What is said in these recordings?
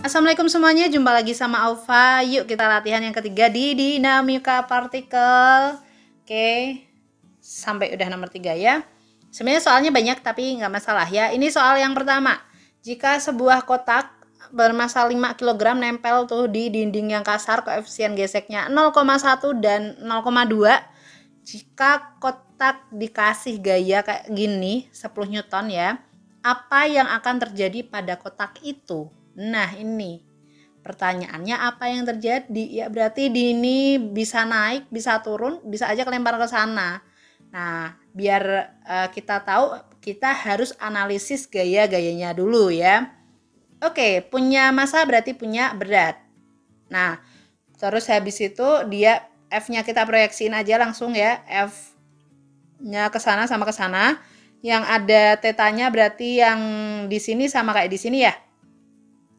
Assalamualaikum semuanya, jumpa lagi sama Aufa. Yuk kita latihan yang ketiga di dinamika partikel. Oke, sampai udah nomor 3 ya. Sebenarnya soalnya banyak tapi nggak masalah ya. Ini soal yang pertama. Jika sebuah kotak bermassa 5 kg nempel tuh di dinding yang kasar, koefisien geseknya 0,1 dan 0,2. Jika kotak dikasih gaya kayak gini 10 Newton ya, apa yang akan terjadi pada kotak itu? Nah, ini pertanyaannya, apa yang terjadi? Ya berarti di ini bisa naik, bisa turun, bisa aja kelempar ke sana. Nah, biar kita tahu, kita harus analisis gaya-gayanya dulu ya. Oke, punya massa berarti punya berat. Nah, terus habis itu dia F-nya kita proyeksiin aja langsung ya. F-nya ke sana sama ke sana. Yang ada tetanya berarti yang di sini sama kayak di sini ya.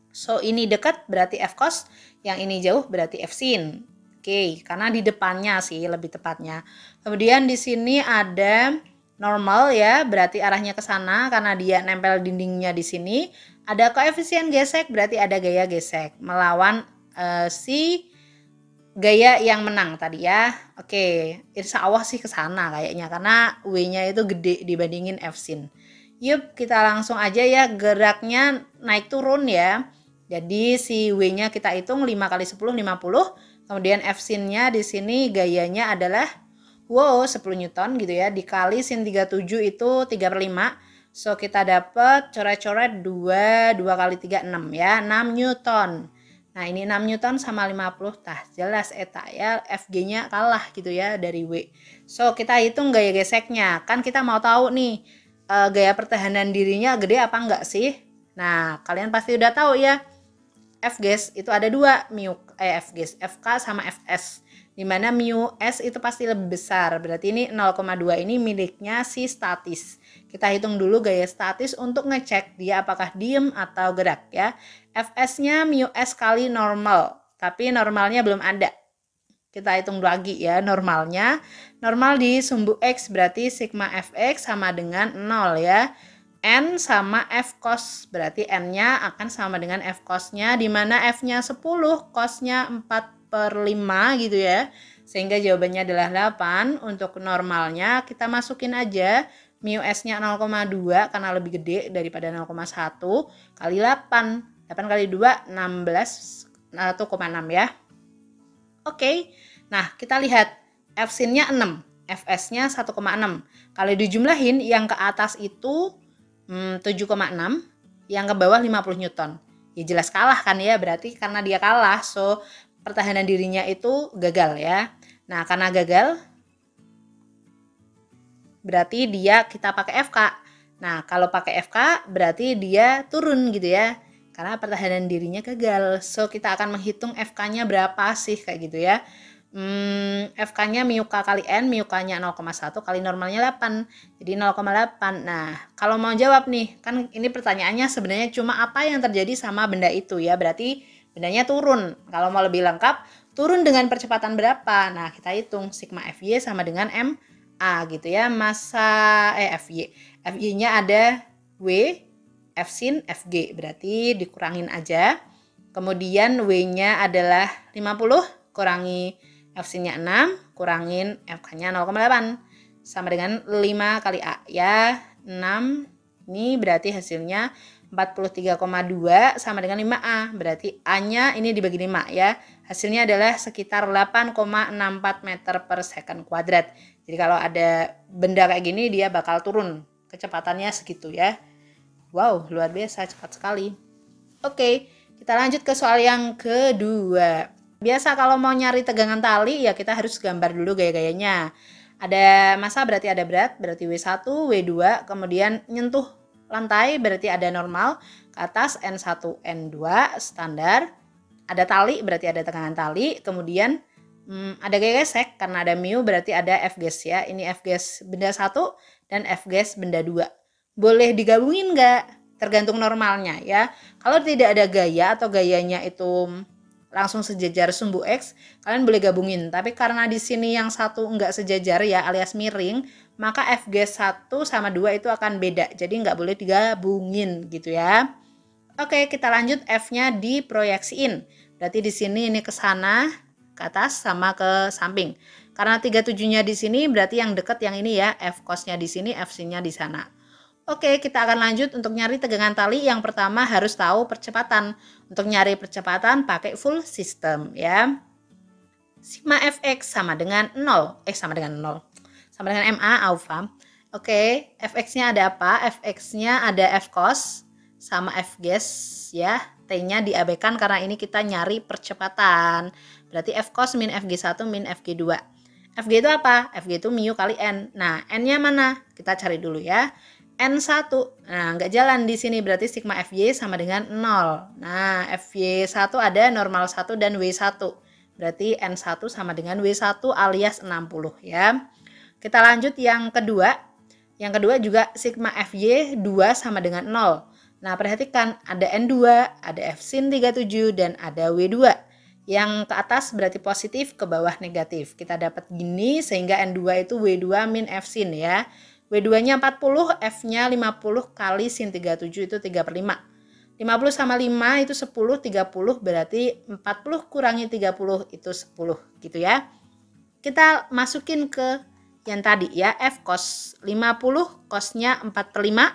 So, ini dekat berarti F cos, yang ini jauh berarti F sin. Oke, karena di depannya sih lebih tepatnya. Kemudian di sini ada normal ya, berarti arahnya ke sana karena dia nempel dindingnya di sini. Ada koefisien gesek, berarti ada gaya gesek melawan si gaya yang menang tadi ya. Oke, insya Allah sih ke sana kayaknya karena W-nya itu gede dibandingin F sin. Yuk, kita langsung aja ya, geraknya naik turun ya. Jadi si W-nya kita hitung 5 kali 10 50. Kemudian F sin-nya di sini gayanya adalah 10 Newton gitu ya. Dikali sin 37 itu 3/5. So kita dapat coret-coret 2 kali 3 6 ya. 6 Newton. Nah, ini 6 Newton sama 50. Tah, jelas eta ya, Fg-nya kalah gitu ya dari W. So kita hitung gaya geseknya. Kan kita mau tahu nih gaya pertahanan dirinya gede apa enggak sih? Nah, kalian pasti udah tahu ya. Fgs itu ada dua, Fgs, Fk sama Fs. Dimana mu S itu pasti lebih besar. Berarti ini 0,2 ini miliknya si statis. Kita hitung dulu gaya statis untuk ngecek dia apakah diem atau gerak ya. Fs-nya mu S kali normal. Tapi normalnya belum ada. Kita hitung lagi ya normalnya. Normal di sumbu X berarti sigma Fx sama dengan 0 ya. N sama F cos, berarti N-nya akan sama dengan F cos-nya, di mana F-nya 10, cos-nya 4/5 gitu ya. Sehingga jawabannya adalah 8. Untuk normalnya kita masukin aja mu S-nya 0,2 karena lebih gede daripada 0,1 kali 8. 8 kali 2, 16, 1,6 ya. Oke, nah kita lihat F sin-nya 6, Fs-nya 1,6. Kalau dijumlahin yang ke atas itu 7,6, yang ke bawah 50 Newton. Ya jelas kalah kan ya, berarti karena dia kalah, so pertahanan dirinya itu gagal ya. Nah, karena gagal, berarti dia kita pakai FK. Nah, kalau pakai FK berarti dia turun gitu ya. Karena pertahanan dirinya gagal. So, kita akan menghitung FK-nya berapa sih kayak gitu ya. FK-nya mu K kali N, mu K-nya 0,1 kali normalnya 8. Jadi 0,8. Nah, kalau mau jawab nih, kan ini pertanyaannya sebenarnya cuma apa yang terjadi sama benda itu ya. Berarti bendanya turun. Kalau mau lebih lengkap, turun dengan percepatan berapa? Nah, kita hitung sigma Fy sama dengan MA gitu ya. Massa Fy. Fy-nya ada W, F sin, Fg. Berarti dikurangin aja. Kemudian W-nya adalah 50 kurangi F sin-nya 6, kurangin FK-nya 0,8. Sama dengan 5 kali A ya. 6, ini berarti hasilnya 43,2 sama dengan 5A. Berarti A-nya ini dibagi 5 ya. Hasilnya adalah sekitar 8,64 meter per second kuadrat. Jadi kalau ada benda kayak gini dia bakal turun. Kecepatannya segitu ya. Wow, luar biasa, cepat sekali. Oke, kita lanjut ke soal yang kedua. Biasa kalau mau nyari tegangan tali ya kita harus gambar dulu gaya-gayanya. Ada massa berarti ada berat, berarti W1, W2, kemudian nyentuh lantai berarti ada normal, ke atas N1, N2 standar. Ada tali berarti ada tegangan tali, kemudian ada gaya gesek karena ada mu berarti ada Fgs ya. Ini Fgs benda 1 dan Fgs benda 2. Boleh digabungin enggak? Tergantung normalnya ya. Kalau tidak ada gaya atau gayanya itu langsung sejajar sumbu X, kalian boleh gabungin. Tapi karena di sini yang satu enggak sejajar ya alias miring, maka Fg 1 sama 2 itu akan beda. Jadi enggak boleh digabungin gitu ya. Oke, kita lanjut F-nya diproyeksiin. Berarti di sini ini ke sana, ke atas sama ke samping. Karena 37-nya di sini berarti yang deket yang ini ya, F cos-nya di sini, FC-nya di sana. Oke, kita akan lanjut untuk nyari tegangan tali. Yang pertama harus tahu percepatan. Untuk nyari percepatan pakai full system ya. Sigma Fx sama dengan 0. Sama dengan 0. Sama dengan MA alpha. Oke, Fx-nya ada apa? Fx-nya ada F cos sama F gas ya. T-nya diabaikan karena ini kita nyari percepatan. Berarti F cos min Fg1 min Fg2. Fg itu apa? Fg itu mu kali N. Nah, N-nya mana? Kita cari dulu ya. N1. Nah, nggak jalan di sini. Berarti sigma Fy sama dengan 0. Nah, Fy1 ada normal 1 dan W1. Berarti N1 sama dengan W1 alias 60 ya. Kita lanjut yang kedua. Yang kedua juga sigma Fy 2 sama dengan 0. Nah, perhatikan ada N2, ada F sin 37 dan ada W2. Yang ke atas berarti positif, ke bawah negatif. Kita dapat gini sehingga N2 itu W2 min F sin ya. W2-nya 40, F-nya 50 kali sin 37 itu 3/5. 50 sama 5 itu 10, 30 berarti 40 kurangi 30 itu 10 gitu ya. Kita masukin ke yang tadi ya, F cos 50, cosnya 4/5,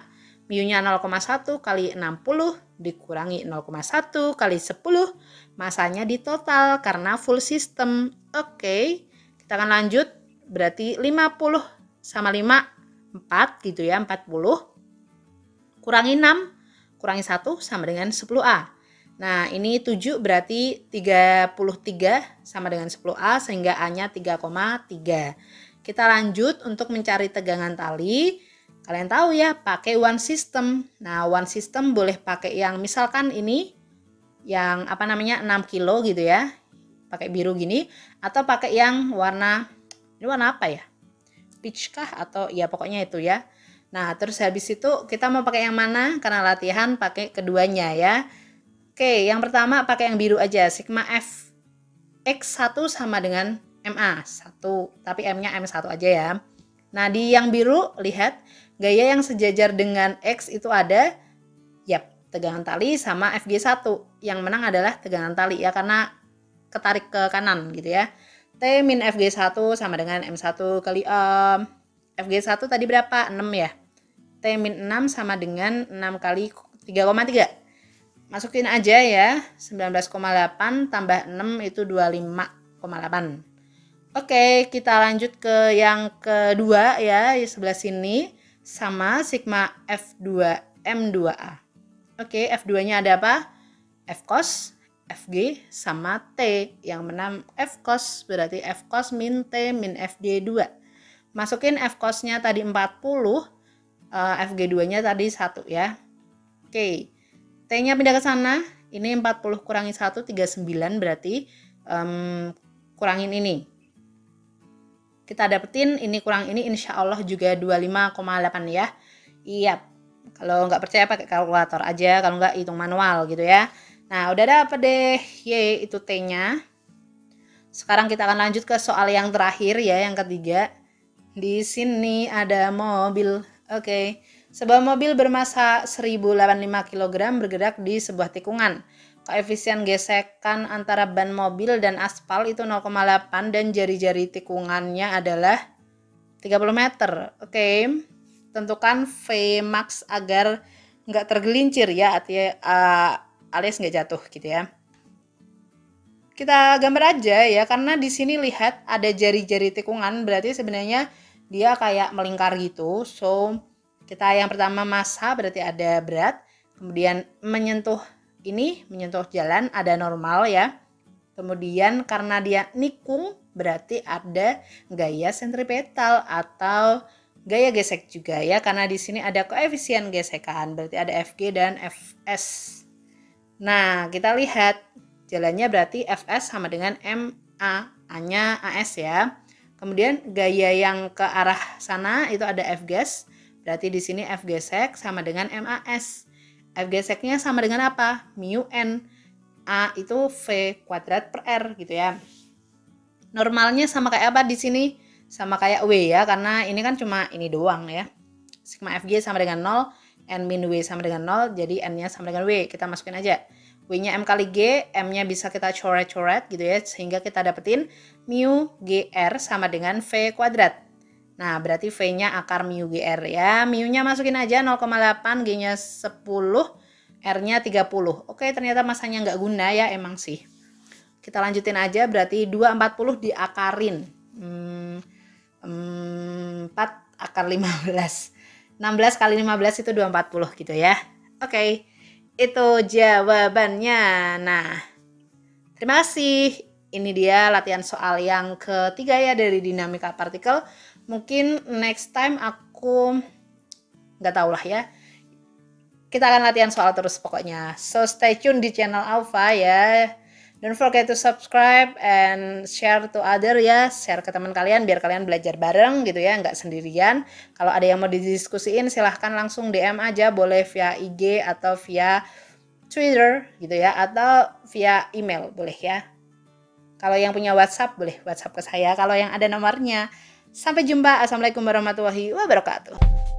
mu-nya 0,1 kali 60 dikurangi 0,1 kali 10, masanya di total karena full system. Oke, kita akan lanjut, berarti 50 sama 5, 4 gitu ya, 40, kurangi 6, kurangi 1 sama dengan 10A. Nah, ini 7 berarti 33 sama dengan 10A sehingga A-nya 3,3. Kita lanjut untuk mencari tegangan tali. Kalian tahu ya, pakai one system. Nah, one system boleh pakai yang misalkan ini yang apa namanya 6 kilo gitu ya. Pakai biru gini atau pakai yang warna ini warna apa ya? Peach kah atau ya pokoknya itu ya. Nah, terus habis itu kita mau pakai yang mana? Karena latihan pakai keduanya ya. Oke, yang pertama pakai yang biru aja. Sigma F X1 sama dengan MA 1, tapi M-nya M1 aja ya. Nah, di yang biru lihat gaya yang sejajar dengan X itu ada yap, tegangan tali sama Fg1. Yang menang adalah tegangan tali ya karena ketarik ke kanan gitu ya. T min Fg1 sama dengan M1 kali Fg1 tadi berapa? 6 ya. T min 6 sama dengan 6 kali 3,3. Masukin aja ya. 19,8 tambah 6 itu 25,8. Oke, kita lanjut ke yang kedua ya, di sebelah sini sama sigma F2 M2A. Oke, F2-nya ada apa? F cos, Fg sama T. Yang menang F cos, berarti F cos min T min Fg2. Masukin F cos-nya tadi 40, Fg2-nya tadi 1 ya. Oke, T-nya pindah ke sana. Ini 40 kurangi 1, 39 berarti kurangin ini. Kita dapetin ini kurang ini insya Allah juga 25,8 ya. Iya, kalau nggak percaya pakai kalkulator aja, kalau nggak hitung manual gitu ya. Nah, udah dapet deh Y itu T-nya. Sekarang kita akan lanjut ke soal yang terakhir ya, yang ketiga. Di sini ada mobil. Oke, sebuah mobil bermasa 1085 kg bergerak di sebuah tikungan. Koefisien gesekan antara ban mobil dan aspal itu 0,8 dan jari-jari tikungannya adalah 30 meter. Oke, tentukan V max agar nggak tergelincir ya, alias nggak jatuh gitu ya. Kita gambar aja ya, karena di sini lihat ada jari-jari tikungan, berarti sebenarnya dia kayak melingkar gitu. So, kita yang pertama massa berarti ada berat, kemudian menyentuh jalan ada normal ya. Kemudian karena dia nikung berarti ada gaya sentripetal atau gaya gesek juga ya, karena di sini ada koefisien gesekan, berarti ada Fg dan Fs. Nah, kita lihat jalannya berarti Fs sama dengan MA, A-nya AS ya. Kemudian gaya yang ke arah sana itu ada F gas, berarti di sini F gesek sama dengan MAS. F geseknya sama dengan apa? Mu N. A itu V kuadrat per R gitu ya. Normalnya sama kayak apa di sini? Sama kayak W ya, karena ini kan cuma ini doang ya. Sigma Fg sama dengan 0, N min W sama dengan 0, jadi N-nya sama dengan W. Kita masukin aja. W-nya M kali G, M-nya bisa kita coret-coret gitu ya, sehingga kita dapetin mu GR sama dengan V kuadrat. Nah, berarti V-nya akar mu GR ya. Mu-nya masukin aja 0,8, G-nya 10, R-nya 30. Oke, ternyata masanya nggak guna ya, emang sih. Kita lanjutin aja, berarti 240 diakarin. 4 akar 15. 16 kali 15 itu 240 gitu ya. Oke. Itu jawabannya. Nah, terima kasih. Ini dia latihan soal yang ketiga ya dari dinamika partikel. Mungkin next time aku nggak tahu lah ya. Kita akan latihan soal terus pokoknya. So stay tune di channel Alpha ya. Don't forget to subscribe and share to other ya. Share ke teman kalian biar kalian belajar bareng gitu ya, nggak sendirian. Kalau ada yang mau didiskusiin silahkan langsung DM aja, boleh via IG atau via Twitter gitu ya, atau via email boleh ya. Kalau yang punya WhatsApp boleh WhatsApp ke saya kalau yang ada nomornya. Sampai jumpa. Assalamualaikum warahmatullahi wabarakatuh.